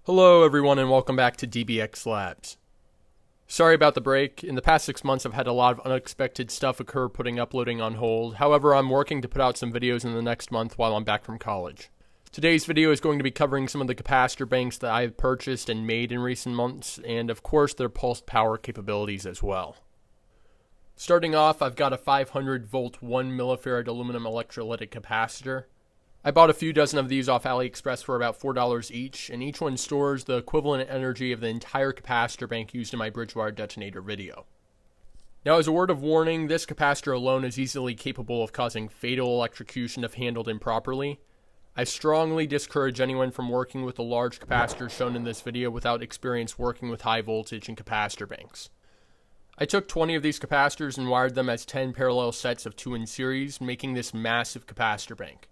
Hello everyone and welcome back to DBX Labs. Sorry about the break. In the past 6 months I've had a lot of unexpected stuff occur putting uploading on hold. However, I'm working to put out some videos in the next month while I'm back from college. Today's video is going to be covering some of the capacitor banks that I've purchased and made in recent months, and of course their pulsed power capabilities as well. Starting off, I've got a 500 volt 1 millifarad aluminum electrolytic capacitor. I bought a few dozen of these off AliExpress for about $4 each, and each one stores the equivalent energy of the entire capacitor bank used in my Bridgewire detonator video. Now, as a word of warning, this capacitor alone is easily capable of causing fatal electrocution if handled improperly. I strongly discourage anyone from working with the large capacitors shown in this video without experience working with high voltage and capacitor banks. I took 20 of these capacitors and wired them as 10 parallel sets of 2 in series, making this massive capacitor bank.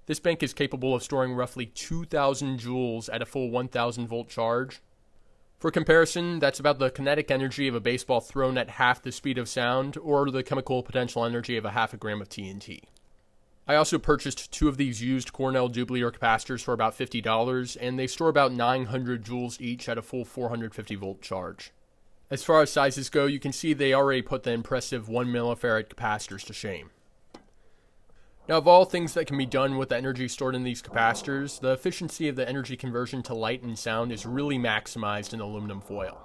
This bank is capable of storing roughly 2,000 joules at a full 1,000 volt charge. For comparison, that's about the kinetic energy of a baseball thrown at half the speed of sound, or the chemical potential energy of a half a gram of TNT. I also purchased 2 of these used Cornell Dublier capacitors for about $50, and they store about 900 joules each at a full 450 volt charge. As far as sizes go, you can see they already put the impressive 1 millifarad capacitors to shame. Now, of all things that can be done with the energy stored in these capacitors, the efficiency of the energy conversion to light and sound is really maximized in aluminum foil.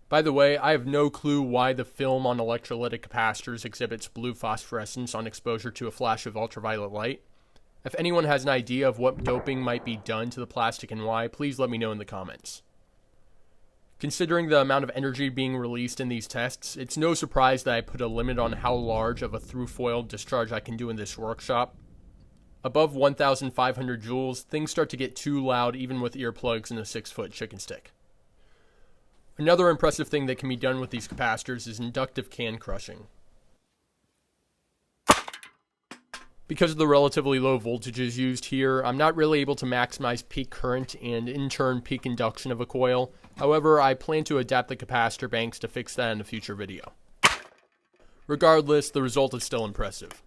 By the way, I have no clue why the film on electrolytic capacitors exhibits blue phosphorescence on exposure to a flash of ultraviolet light. If anyone has an idea of what doping might be done to the plastic and why, please let me know in the comments. Considering the amount of energy being released in these tests, it's no surprise that I put a limit on how large of a through-foil discharge I can do in this workshop. Above 1,500 joules, things start to get too loud even with earplugs and a 6-foot chicken stick. Another impressive thing that can be done with these capacitors is inductive can crushing. Because of the relatively low voltages used here, I'm not really able to maximize peak current and in turn peak induction of a coil. However, I plan to adapt the capacitor banks to fix that in a future video. Regardless, the result is still impressive.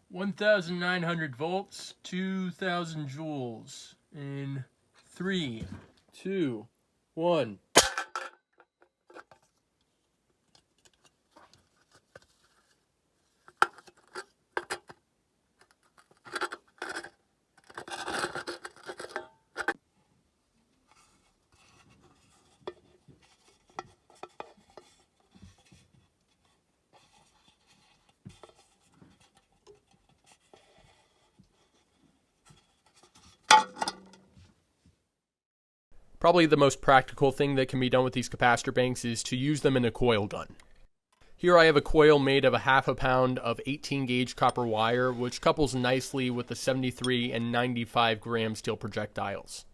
(1,900 volts, 2,000 joules in 3, 2, 1. Probably the most practical thing that can be done with these capacitor banks is to use them in a coil gun. Here I have a coil made of a half a pound of 18 gauge copper wire, which couples nicely with the 73 and 95 gram steel projectiles.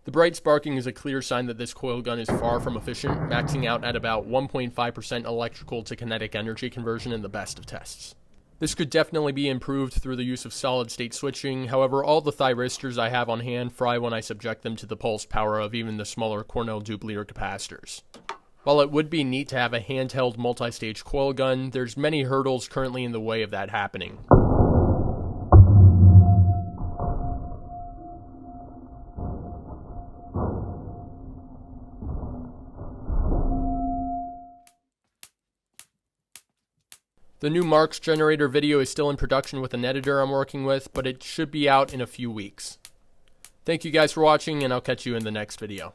The bright sparking is a clear sign that this coil gun is far from efficient, maxing out at about 1.5% electrical to kinetic energy conversion in the best of tests. This could definitely be improved through the use of solid-state switching. However, all the thyristors I have on hand fry when I subject them to the pulse power of even the smaller Cornell Dublier capacitors. While it would be neat to have a handheld multi-stage coil gun, there's many hurdles currently in the way of that happening. The new Marks generator video is still in production with an editor I'm working with, but it should be out in a few weeks. Thank you guys for watching, and I'll catch you in the next video.